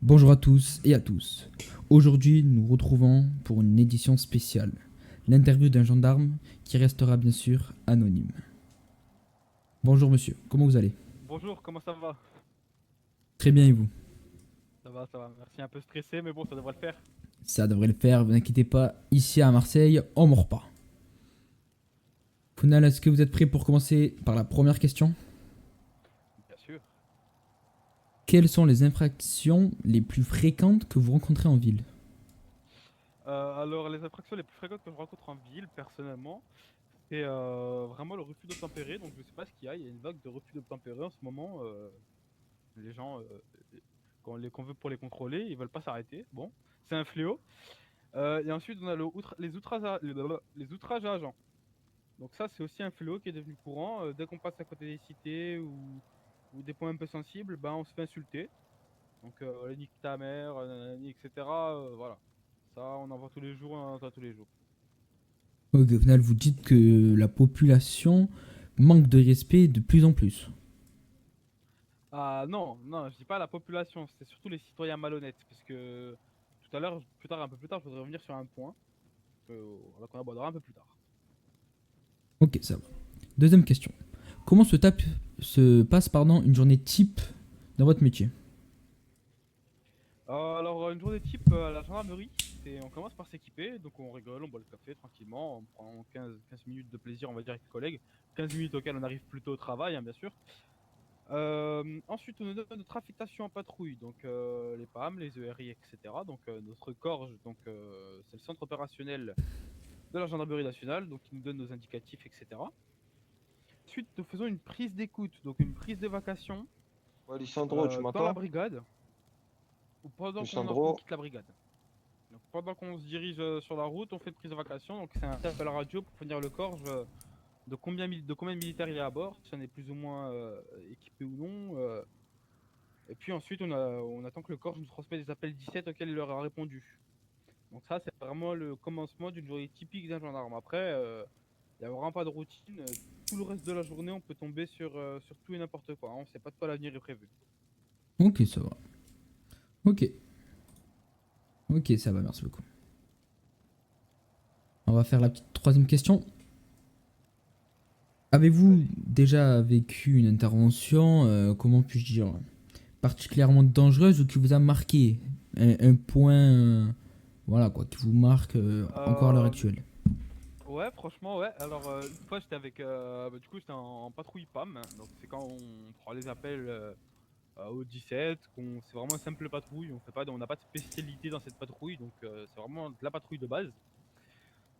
Bonjour à tous et à tous. Aujourd'hui, nous nous retrouvons pour une édition spéciale. L'interview d'un gendarme qui restera bien sûr anonyme. Bonjour monsieur, comment vous allez? Bonjour, comment ça va? Très bien et vous? Ça va, merci. Un peu stressé, mais bon, ça devrait le faire. Ça devrait le faire, vous inquiétez pas, ici à Marseille, on mord pas. Pounal, est-ce que vous êtes prêt pour commencer par la première question? Bien sûr. Quelles sont les infractions les plus fréquentes que vous rencontrez en ville? Alors, les infractions les plus fréquentes que je rencontre en ville, personnellement, c'est vraiment le refus d'obtempérer. Donc, je sais pas ce qu'il y a. Il y a une vague de refus d'obtempérer en ce moment. Les gens, qu'on veut pour les contrôler, ils veulent pas s'arrêter. Bon, c'est un fléau. Et ensuite, on a les outrages à agents. Donc, ça, c'est aussi un fléau qui est devenu courant. Dès qu'on passe à côté des cités ou des points un peu sensibles, ben, on se fait insulter. Donc, nique ta mère, nanani, etc. Voilà. Ça, on en voit tous les jours, on en entend tous les jours. Ok, au final, vous dites que la population manque de respect de plus en plus. Ah non, non, je dis pas la population, c'est surtout les citoyens malhonnêtes. Parce que tout à l'heure, un peu plus tard, je voudrais revenir sur un point qu'on abordera un peu plus tard. Ok, ça va. Deuxième question. Comment se passe une journée type dans votre métier? Alors, une journée type à la gendarmerie, on commence par s'équiper, donc on rigole, on boit le café tranquillement, on prend 15 minutes de plaisir, on va dire, avec les collègues. 15 minutes auxquelles on arrive plutôt au travail, hein, bien sûr. Ensuite, on nous donne notre affectation en patrouille, donc les PAM, les ERI, etc. Donc notre corps, c'est le centre opérationnel de la gendarmerie nationale, donc qui nous donne nos indicatifs, etc. Ensuite, nous faisons une prise d'écoute, donc une prise de vacation Ouais, Lissandro, tu dans la m'entends? brigade ou pendant qu'on Lissandro, quitte la brigade. Donc pendant qu'on se dirige sur la route, on fait une prise de vacation. Donc c'est un appel à la radio pour fournir le corps de combien de militaires il y a à bord, si on est plus ou moins équipé ou non. Et puis ensuite, on attend que le corps nous transmette des appels 17 auxquels il leur a répondu. Donc ça, c'est vraiment le commencement d'une journée typique d'un gendarme. Après, il n'y a vraiment pas de routine. Tout le reste de la journée, on peut tomber sur tout et n'importe quoi, hein. On ne sait pas de quoi l'avenir est prévu. Ok, ça va. Ok, ok, ça va, merci beaucoup. On va faire la petite troisième question. Avez-vous Vas-y. déjà vécu une intervention, comment puis-je dire, particulièrement dangereuse ou qui vous a marqué? Un point, voilà quoi, qui vous marque encore à l'heure Euh, actuelle. ouais, franchement, ouais. Alors, une fois, j'étais avec. Du coup, j'étais en patrouille PAM, hein. Donc, c'est quand on prend les appels au 17, c'est vraiment une simple patrouille. On n'a pas de spécialité dans cette patrouille. Donc, c'est vraiment de la patrouille de base.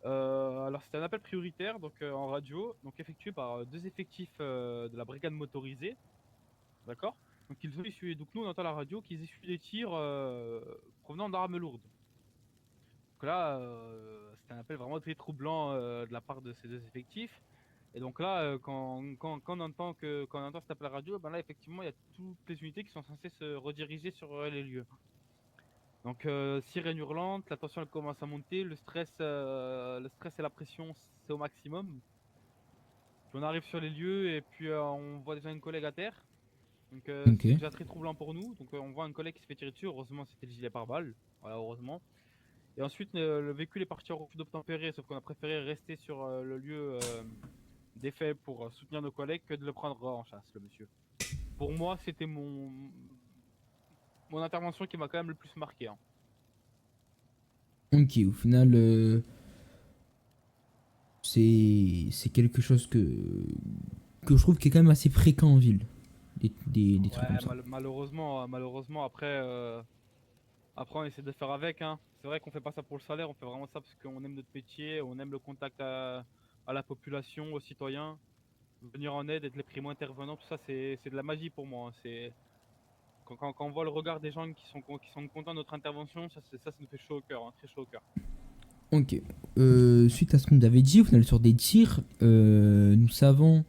Alors c'était un appel prioritaire donc en radio, donc effectué par deux effectifs de la brigade motorisée, d'accord? Donc ils ont essuyé, donc nous on entend la radio qu'ils essuient des tirs provenant d'armes lourdes. Donc là c'était un appel vraiment très troublant de la part de ces deux effectifs. Et donc là quand on entend cet appel radio, ben là effectivement il y a toutes les unités qui sont censées se rediriger sur les lieux. Donc sirène hurlante, la tension elle commence à monter, le stress et la pression c'est au maximum. Puis on arrive sur les lieux et puis on voit déjà une collègue à terre. Donc Ok. c'est déjà très troublant pour nous. Donc on voit un collègue qui se fait tirer dessus. Heureusement c'était le gilet pare-balles. Voilà, heureusement. Et ensuite le véhicule est parti en refus d'obtempérer, sauf qu'on a préféré rester sur le lieu des faits pour soutenir nos collègues que de le prendre en chasse, le monsieur. Pour moi, c'était mon intervention qui m'a quand même le plus marqué, hein. Ok, au final, c'est quelque chose que je trouve qui est quand même assez fréquent en ville. Des trucs comme Ouais, ça. malheureusement après on essaie de faire avec, hein. C'est vrai qu'on fait pas ça pour le salaire, on fait vraiment ça parce qu'on aime notre métier, on aime le contact à la population, aux citoyens, venir en aide, être les primo intervenants, tout ça c'est de la magie pour moi, hein. C'est quand on voit le regard des gens qui sont contents de notre intervention, ça nous fait chaud au cœur, hein, très chaud au cœur. Ok. Suite à ce que nous avez dit, au final, sur des tirs, nous savons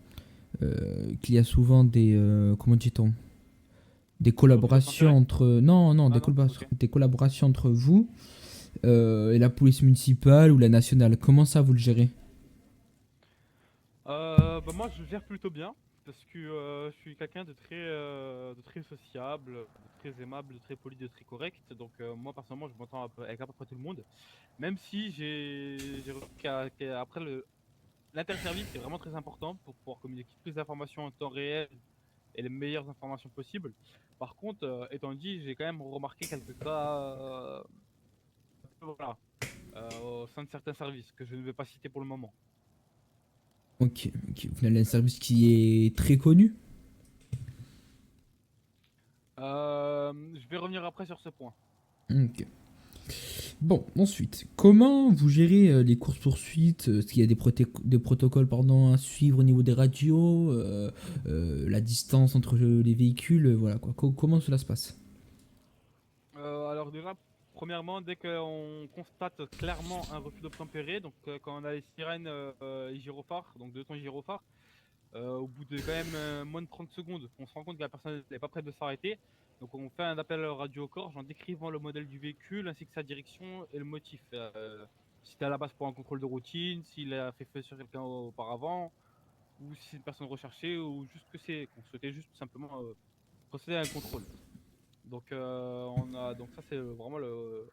qu'il y a souvent des. Comment dit-on? Des Des refus collaborations d'obtempérer? entre. Non, non, Ah non, ok. des collaborations entre vous et la police municipale ou la nationale. Comment ça, vous le gérez? Bah moi je gère plutôt bien. parce que je suis quelqu'un de très sociable, de très aimable, de très poli, de très correct. Donc moi personnellement, je m'entends avec à peu près tout le monde. Même si j'ai remarqué qu'après l'interservice, c'est vraiment très important pour pouvoir communiquer toutes les informations en temps réel et les meilleures informations possibles. Par contre, étant dit, j'ai quand même remarqué quelques cas, voilà, au sein de certains services que je ne vais pas citer pour le moment. Ok, ok. Au final, un service qui est très connu. Je vais revenir après sur ce point. Ok. Bon, ensuite, comment vous gérez les courses-poursuites? Est-ce qu'il y a des protocoles pardon, à suivre au niveau des radios, la distance entre les véhicules, voilà quoi. Comment cela se passe? Alors déjà, premièrement, dès qu'on constate clairement un refus d'obtempérer, donc quand on a les sirènes et gyrophares, donc deux temps gyrophares, au bout de quand même moins de 30 secondes, on se rend compte que la personne n'est pas prête de s'arrêter. Donc on fait un appel radio au corps en décrivant le modèle du véhicule ainsi que sa direction et le motif. Si c'était à la base pour un contrôle de routine, s'il a fait feu sur quelqu'un auparavant, ou si c'est une personne recherchée, ou juste que c'est qu'on souhaitait juste tout simplement procéder à un contrôle. Donc donc ça c'est vraiment le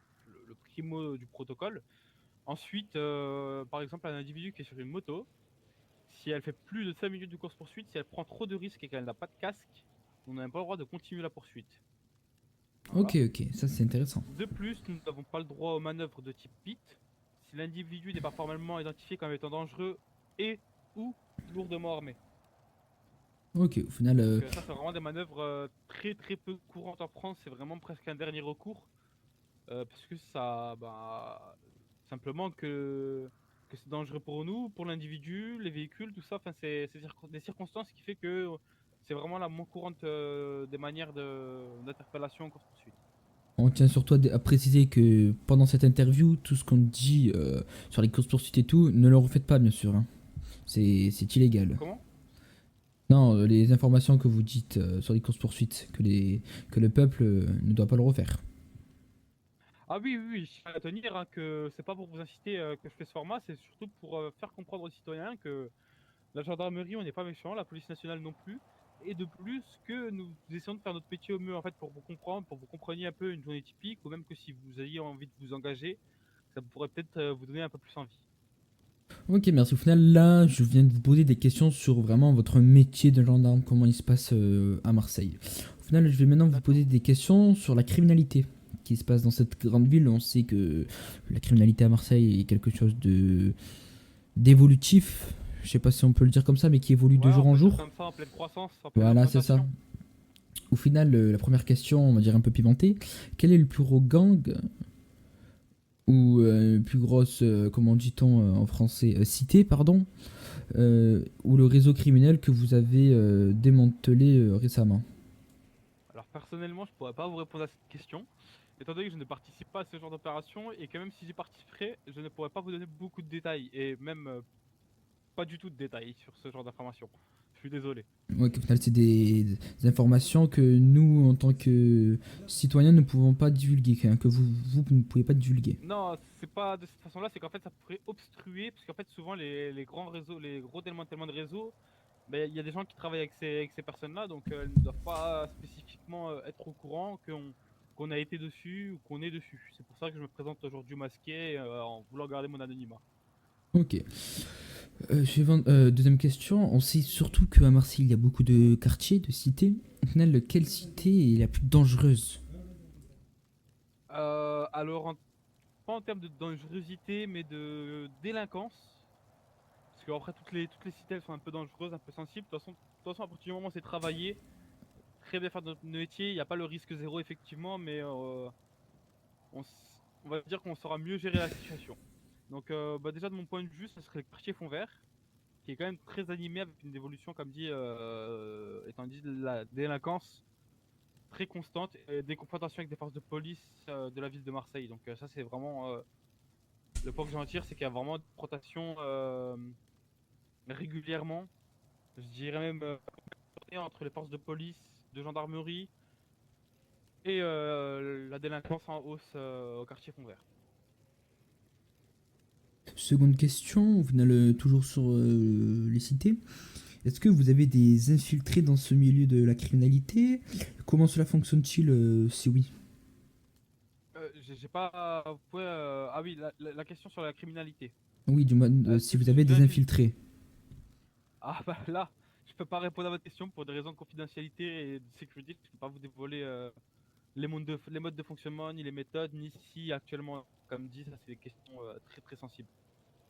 primo du protocole. Ensuite, par exemple, un individu qui est sur une moto, si elle fait plus de 5 minutes de course-poursuite, si elle prend trop de risques et qu'elle n'a pas de casque, on n'a pas le droit de continuer la poursuite. Ok, Voilà. ok, ça c'est intéressant. De plus, nous n'avons pas le droit aux manœuvres de type PIT si l'individu n'est pas formellement identifié comme étant dangereux et ou lourdement armé. Ok, au final, Donc ça, c'est vraiment des manœuvres très très peu courantes en France. C'est vraiment presque un dernier recours. Parce que ça, bah, simplement que c'est dangereux pour nous, pour l'individu, les véhicules, tout ça. Enfin, des circonstances qui fait que c'est vraiment la moins courante des manières d'interpellation en course-poursuite. on tient surtout à préciser que pendant cette interview, tout ce qu'on dit sur les courses-poursuites et tout, ne le refaites pas bien sûr, hein. C'est illégal. Comment? Non, les informations que vous dites sur les courses-poursuites, que le peuple ne doit pas le refaire. Ah oui, oui, oui, je tiens à tenir hein, que c'est pas pour vous inciter que je fais ce format, c'est surtout pour faire comprendre aux citoyens que la gendarmerie, on n'est pas méchant, la police nationale non plus. Et de plus, que nous essayons de faire notre métier au mieux, en fait, pour vous comprendre, pour que vous compreniez un peu une journée typique, ou même que si vous ayez envie de vous engager, ça pourrait peut-être vous donner un peu plus envie. Ok, merci. Au final, là, je viens de vous poser des questions sur vraiment votre métier de gendarme, comment il se passe à Marseille. Au final, je vais maintenant vous D'accord. poser des questions sur la criminalité qui se passe dans cette grande ville. On sait que la criminalité à Marseille est quelque chose de d'évolutif. Je sais pas si on peut le dire comme ça, mais qui évolue de Ouais, jour on en peut le dire jour. comme ça, en pleine croissance, en pleine Voilà, c'est ça. augmentation. Au final, la première question, on va dire un peu pimentée. Quel est le plus gros gang ou plus grosse, comment dit-on en français, cité, pardon, ou le réseau criminel que vous avez démantelé récemment? Alors personnellement, je pourrais pas vous répondre à cette question, étant donné que je ne participe pas à ce genre d'opération, et que même si j'y participerais, je ne pourrais pas vous donner beaucoup de détails, et même pas du tout de détails sur ce genre d'informations. Je suis désolé. Ouais, qu'au final, c'est des informations que nous, en tant que citoyens, ne pouvons pas divulguer, hein, que vous ne pouvez pas divulguer. Non, c'est pas de cette façon-là, c'est qu'en fait ça pourrait obstruer, parce qu'en fait souvent les grands réseaux, les gros démantèlements de réseaux, ben, il y a des gens qui travaillent avec ces personnes-là, donc elles ne doivent pas spécifiquement être au courant qu'on a été dessus ou qu'on est dessus. C'est pour ça que je me présente aujourd'hui masqué en voulant garder mon anonymat. Ok. Deuxième question. On sait surtout qu'à Marseille, il y a beaucoup de quartiers, de cités. Au final, quelle cité est la plus dangereuse? Alors, pas en termes de dangerosité, mais de délinquance, parce qu'après toutes les cités elles sont un peu dangereuses, un peu sensibles. De toute façon à partir du moment où c'est travaillé, très bien faire notre métier, il n'y a pas le risque zéro effectivement, mais on va dire qu'on saura mieux gérer la situation. Donc bah, déjà de mon point de vue, ce serait le quartier Fond Vert, qui est quand même très animé avec une évolution, comme dit, étant dit de la délinquance très constante, et des confrontations avec des forces de police de la ville de Marseille. Donc ça c'est vraiment le point que j'en tire, c'est qu'il y a vraiment des confrontations régulièrement. Je dirais même entre les forces de police, de gendarmerie et la délinquance en hausse au quartier Fond Vert. Seconde question, au final, toujours sur les cités. Est-ce que vous avez des infiltrés dans ce milieu de la criminalité? Comment cela fonctionne-t-il si oui? J'ai pas. Vous pouvez, ah oui, la question sur la criminalité. Oui, du moins, Est-ce si que je vous suis avez déjà des infiltré? infiltrés. Ah bah là, je peux pas répondre à votre question pour des raisons de confidentialité et de sécurité. Je peux pas vous dévoiler les modes de fonctionnement, ni les méthodes, ni si actuellement, comme dit, ça c'est des questions très très sensibles.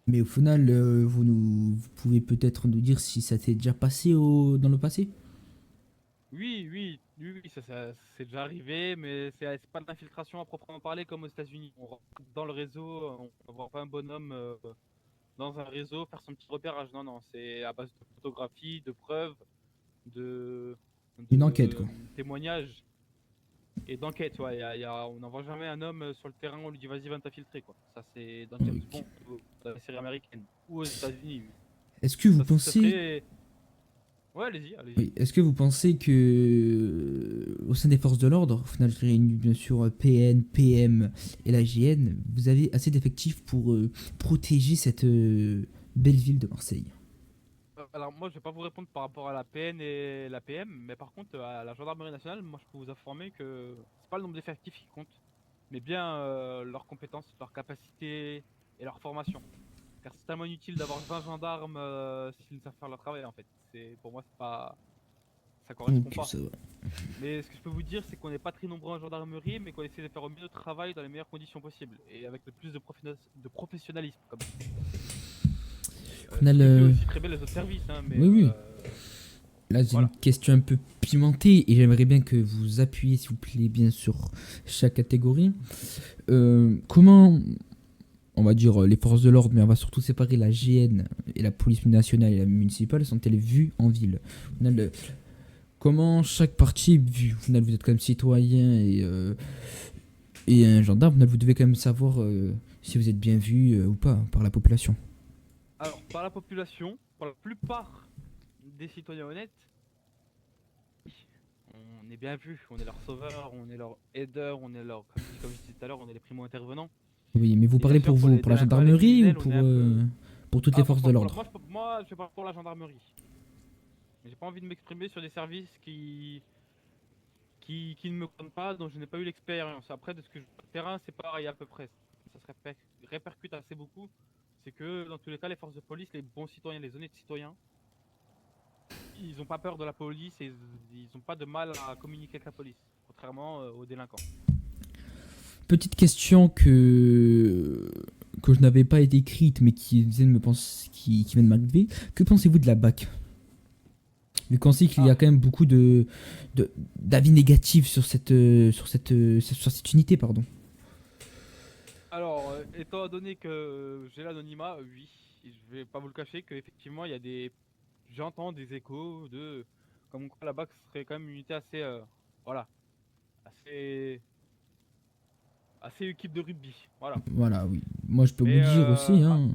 Mais au final, vous pouvez peut-être nous dire si ça s'est déjà passé dans le passé? Oui, ça c'est déjà arrivé, mais c'est pas de l'infiltration à proprement parler comme aux États-Unis. On rentre dans le réseau, on voit pas un bonhomme dans un réseau faire son petit repérage. Non, non, c'est à base de photographie, de preuves, de, Une enquête, de quoi. témoignages et d'enquête. Ouais, on n'envoie jamais un homme sur le terrain, on lui dit vas-y, va t'infiltrer, quoi. Ça, c'est dans James Ok. Bond, dans la série américaine, ou aux États-Unis. Oui. Est-ce que vous Ça pensez serait. Ouais, allez-y, allez-y. Oui. Est-ce que vous pensez que au sein des forces de l'ordre, au final je réunis bien sûr PN, PM et la GN, vous avez assez d'effectifs pour protéger cette belle ville de Marseille? Alors moi je vais pas vous répondre par rapport à la PN et la PM, mais par contre à la gendarmerie nationale, moi je peux vous informer que c'est pas le nombre d'effectifs qui compte, mais bien leurs compétences, leurs capacités et leur formation. Car c'est tellement inutile d'avoir 20 gendarmes s'ils ne savent faire leur travail en fait. Pour moi c'est pas, ça correspond Ok, pas. ça va. Mais ce que je peux vous dire c'est qu'on n'est pas très nombreux en gendarmerie, mais qu'on essaie de faire au mieux notre travail dans les meilleures conditions possibles et avec le plus de professionnalisme comme dit. Au final, Ce que fait aussi très bien les autres services, hein, mais oui, oui. Là, j'ai une voilà. question un peu pimentée et j'aimerais bien que vous appuyiez, s'il vous plaît, bien sur chaque catégorie. Comment, on va dire, les forces de l'ordre, mais on va surtout séparer la GN et la police nationale et la municipale, sont-elles vues en ville? Au final, comment chaque partie est vue? Au final, vous êtes quand même citoyen et un gendarme. Au final, vous devez quand même savoir si vous êtes bien vu ou pas par la population. Alors, par la population, par la plupart des citoyens honnêtes, oui, on est bien vu, on est leur sauveur, on est leur aideur, comme je disais tout à l'heure, on est les primo-intervenants. Oui, mais vous Et bien parlez sûr, pour pour vous, les pour la délinquants et les gendarmerie ou criminels, on est un peu. pour toutes les Ah, forces de l'ordre? moi, je parle pour la gendarmerie. J'ai pas envie de m'exprimer sur des services qui ne me connaissent pas, dont je n'ai pas eu l'expérience. Après, de ce que je vois sur le terrain, c'est pareil à peu près. Ça se répercute assez beaucoup. C'est que dans tous les cas, les forces de police, les bons citoyens, les honnêtes citoyens, ils n'ont pas peur de la police et ils n'ont pas de mal à communiquer avec la police, contrairement aux délinquants. Petite question que je n'avais pas été écrite, mais qui vient de m'arriver. Que pensez-vous de la BAC? Vu qu'on sait qu'il y a Ah, quand même beaucoup d'avis négatifs sur cette unité, pardon. alors, étant donné que j'ai l'anonymat, oui, je vais pas vous le cacher qu'effectivement, il y a des. J'entends des échos de. Comme quoi là-bas, ce serait quand même une unité assez. Voilà, assez. Assez équipe de rugby. Voilà. Voilà, oui. Moi, je peux vous Mais dire aussi, hein,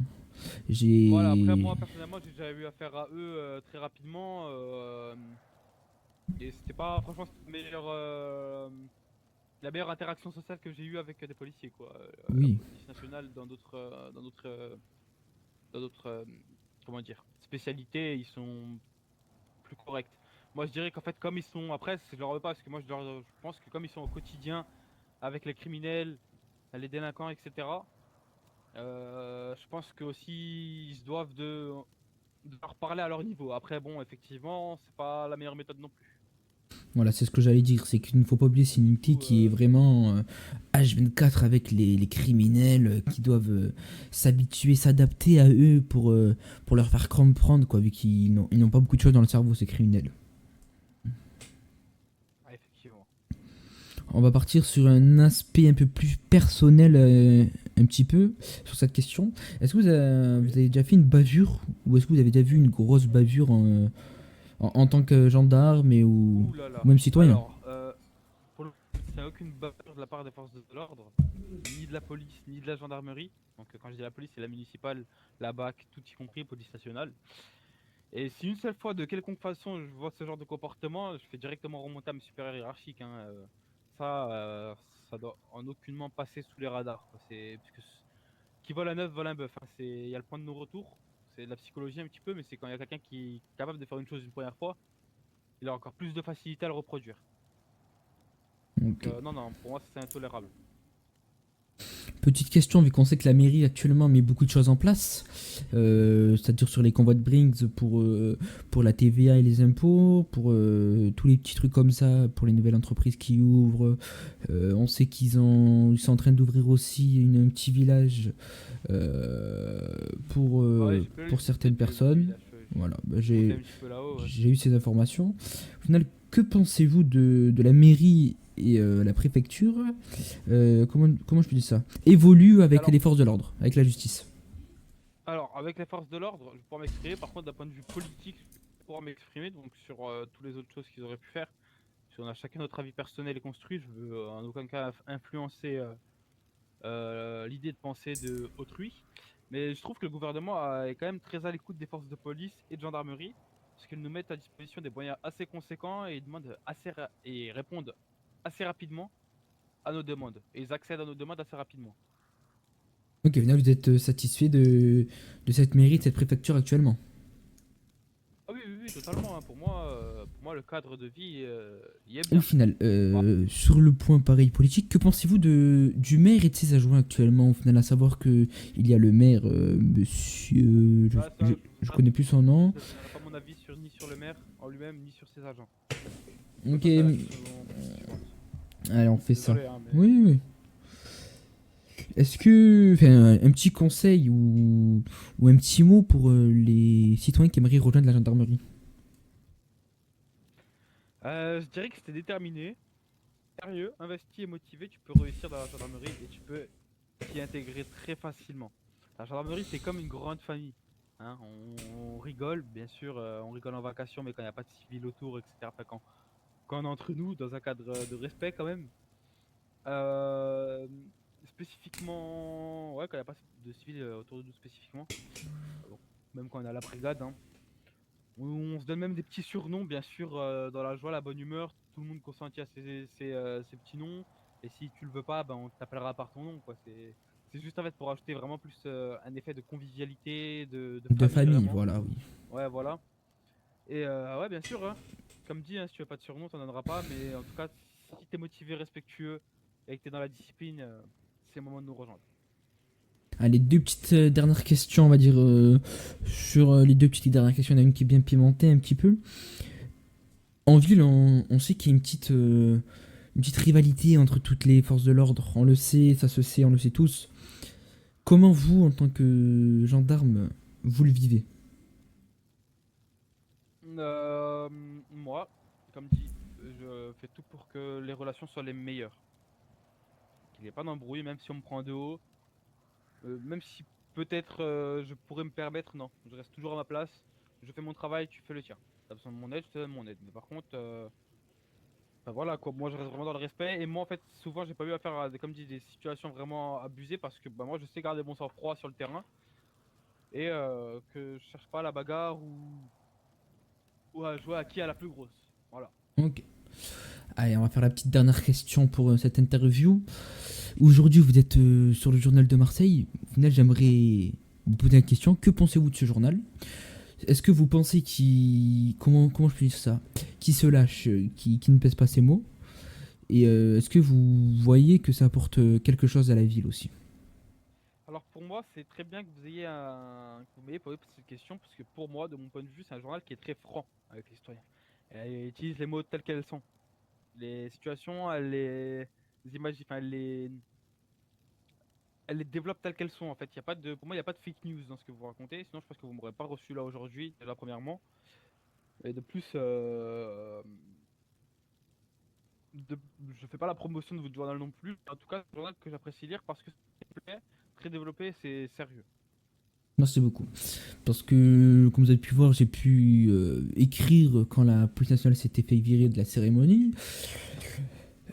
voilà, après, j'ai... moi, personnellement, j'ai déjà eu affaire à eux très rapidement. Et c'était pas. Franchement, c'était la meilleure interaction sociale que j'ai eue avec des policiers, quoi. La Oui, police nationale dans d'autres comment dire, spécialités, ils sont plus corrects. Moi, je dirais qu'en fait, comme ils sont, après, je leur veux pas, parce que moi, je pense que comme ils sont au quotidien avec les criminels, les délinquants, etc., je pense que aussi, ils se doivent de leur parler à leur niveau. Après, bon, effectivement, c'est pas la meilleure méthode non plus. voilà, c'est ce que j'allais dire. C'est qu'il ne faut pas oublier, c'est une Du unité coup, qui est vraiment H24 avec les criminels qui doivent s'habituer, s'adapter à eux pour leur faire comprendre, quoi, vu ils n'ont pas beaucoup de choses dans le cerveau, ces criminels. effectivement. On va partir sur un aspect un peu plus personnel, un petit peu, sur cette question. Est-ce que vous Oui. avez déjà fait une bavure, ou est-ce que vous avez déjà vu une grosse bavure en tant que gendarme Ouh là ou là. même citoyen? Alors, pour le coup, il n'y a aucune bavure de la part des forces de l'ordre, ni de la police, ni de la gendarmerie. Donc, quand je dis la police, c'est la municipale, la BAC, tout y compris, police nationale. Et si une seule fois, de quelconque façon, je vois ce genre de comportement, je fais directement remonter à mes supérieurs hiérarchiques, hein. Ça, ça doit en aucunement passer sous les radars, quoi. Parce que qui vole un œuf vole un bœuf, hein. Il y a le point de non-retour. c'est de la psychologie un petit peu, mais c'est quand il y a quelqu'un qui est capable de faire une chose une première fois, il a encore plus de facilité à le reproduire. Donc Ok. non, non, pour moi c'est intolérable. Petite question, vu qu'on sait que la mairie actuellement met beaucoup de choses en place, c'est-à-dire sur les convois de Brinks pour la TVA et les impôts, pour tous les petits trucs comme ça, pour les nouvelles entreprises qui ouvrent. On sait ils sont en train d'ouvrir aussi un petit village euh, Ouais, j'ai pas eu pour visiter certaines le petit personnes. village, Voilà, bah, j'ai monté un petit peu là-haut, ouais. j'ai eu ces informations. Au final, que pensez-vous de la mairie et la préfecture comment je peux dire ça évolue avec Alors, les forces de l'ordre, avec la justice. alors, avec les forces de l'ordre, je pourrais m'exprimer. Par contre, d'un point de vue politique, je vais pouvoir m'exprimer. Donc, sur toutes les autres choses qu'ils auraient pu faire, si on a chacun notre avis personnel et construit, je veux en aucun cas influencer l'idée de pensée de autrui. Mais je trouve que le gouvernement est quand même très à l'écoute des forces de police et de gendarmerie, parce qu'ils nous mettent à disposition des moyens assez conséquents et ils demandent et répondent assez rapidement à nos demandes. Et ils accèdent à nos demandes assez rapidement. Ok, au final, vous êtes satisfait de cette mairie, de cette préfecture actuellement. Ah oui, oui, oui, totalement, hein. Pour moi, le cadre de vie y est Au bien. final, Bah, sur le point pareil politique, que pensez-vous du maire et de ses adjoints actuellement? Au final, à savoir que il y a le maire, monsieur, je ça, connais plus son nom. je ne donnerai pas mon avis ni sur le maire en lui-même, ni sur ses agents. Je peux Ok, passer à la question suivante. allez, on fait ça. Désolé, hein, mais Oui, oui. Est-ce que, enfin, un petit conseil ou un petit mot pour les citoyens qui aimeraient rejoindre la gendarmerie? je dirais que c'était déterminé, sérieux, investi et motivé, tu peux réussir dans la gendarmerie et tu peux t'y intégrer très facilement. La gendarmerie, c'est comme une grande famille. Hein, on rigole, bien sûr, on rigole en vacation, mais quand il n'y a pas de civil autour, etc. Enfin, quand on est entre nous, dans un cadre de respect quand même. Euh, Spécifiquement, ouais, quand il n'y a pas de civil autour de nous spécifiquement, bon, même quand on est à la brigade, hein, on se donne même des petits surnoms, bien sûr, dans la joie, la bonne humeur, tout le monde consentit à ses petits noms, et si tu le veux pas, ben, on t'appellera par ton nom, quoi. C'est juste en fait pour ajouter vraiment plus un effet de convivialité, de De famille famille, vraiment. voilà, oui. Ouais, voilà. Et ouais, bien sûr, hein, comme dit, hein, si tu veux pas de surnom, t'en donneras pas, mais en tout cas, si t'es motivé, respectueux, et que t'es dans la discipline, c'est le moment de nous rejoindre. Allez, deux petites dernières questions, on va dire, sur les deux petites dernières questions. Il y en a une qui est bien pimentée un petit peu. En ville, on sait qu'il y a une petite rivalité entre toutes les forces de l'ordre. On le sait, ça se sait, on le sait tous. Comment vous, en tant que gendarme, vous le vivez? Moi, comme dit, je fais tout pour que les relations soient les meilleures. Qu'il n'y ait pas d'embrouille, même si on me prend de haut, même si peut-être je pourrais me permettre, non. Je reste toujours à ma place, je fais mon travail, tu fais le tien. T'as besoin de mon aide, je te donne mon aide. Mais par contre, enfin, voilà quoi, moi je reste vraiment dans le respect. Et moi en fait, souvent j'ai pas eu affaire à comme dit, des situations vraiment abusées parce que bah, moi je sais garder mon sang-froid sur le terrain et que je cherche pas la bagarre ou à jouer à qui a la plus grosse. Voilà. Ok. Allez, on va faire la petite dernière question pour cette interview. Aujourd'hui, vous êtes sur le journal de Marseille. Au final, j'aimerais vous poser une question. Que pensez-vous de ce journal? Est-ce que vous pensez qu'il... comment je peux dire ça? Qui se lâche, qui ne pèse pas ses mots? Et est-ce que vous voyez que ça apporte quelque chose à la ville aussi? Alors pour moi, c'est très bien que vous m'ayez posé cette question parce que pour moi, de mon point de vue, c'est un journal qui est très franc avec les citoyens. Elle utilise les mots tels qu'elles sont. Les situations, les images, enfin, elle les développe telles qu'elles sont en fait. Il y a pas de, pour moi, il n'y a pas de fake news dans ce que vous racontez. Sinon, je pense que vous m'aurez pas reçu là aujourd'hui, déjà premièrement. Et de plus, de, je fais pas la promotion de votre journal non plus. En tout cas, c'est un journal que j'apprécie lire parce que c'est complet, très développé, c'est sérieux. Merci beaucoup. Parce que, comme vous avez pu voir, j'ai pu écrire quand la police nationale s'était fait virer de la cérémonie.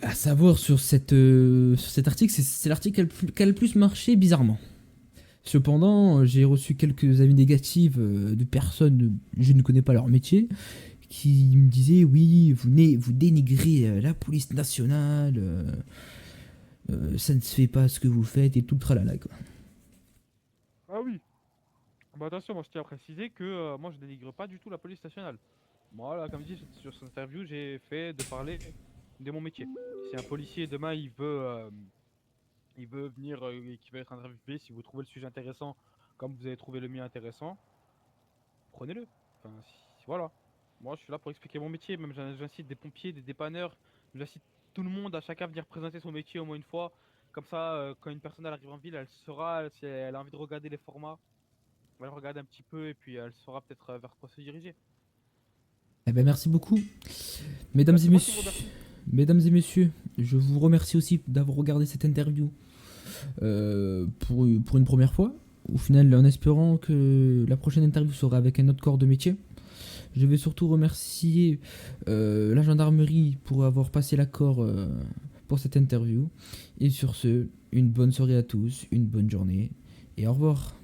À savoir sur cet article, c'est l'article qui a le plus marché bizarrement. Cependant, j'ai reçu quelques avis négatifs de personnes, je ne connais pas leur métier, qui me disaient oui, vous dénigrez la police nationale, ça ne se fait pas ce que vous faites et tout le tralala quoi. Ah oui. Bah attention, moi je tiens à préciser que moi je dénigre pas du tout la police nationale. Moi, là, comme dit sur cette interview, j'ai fait de parler de mon métier. Si un policier demain il veut venir et qu'il veut être interviewé, si vous trouvez le sujet intéressant, comme vous avez trouvé le mien intéressant, prenez-le. Enfin, voilà. Moi, je suis là pour expliquer mon métier. Même j'incite des pompiers, des dépanneurs, j'incite tout le monde à chacun venir présenter son métier au moins une fois. Comme ça, quand une personne elle arrive en ville, elle saura si elle a envie de regarder les formats. Elle regarde un petit peu et puis elle saura peut-être vers quoi se diriger. Eh ben, merci beaucoup. Mesdames Bah, et c'est moi qui vous messieurs, remercie. mesdames et messieurs, je vous remercie aussi d'avoir regardé cette interview pour une première fois. Au final, en espérant que la prochaine interview sera avec un autre corps de métier. Je vais surtout remercier la gendarmerie pour avoir passé l'accord pour cette interview. Et sur ce, une bonne soirée à tous, une bonne journée et au revoir.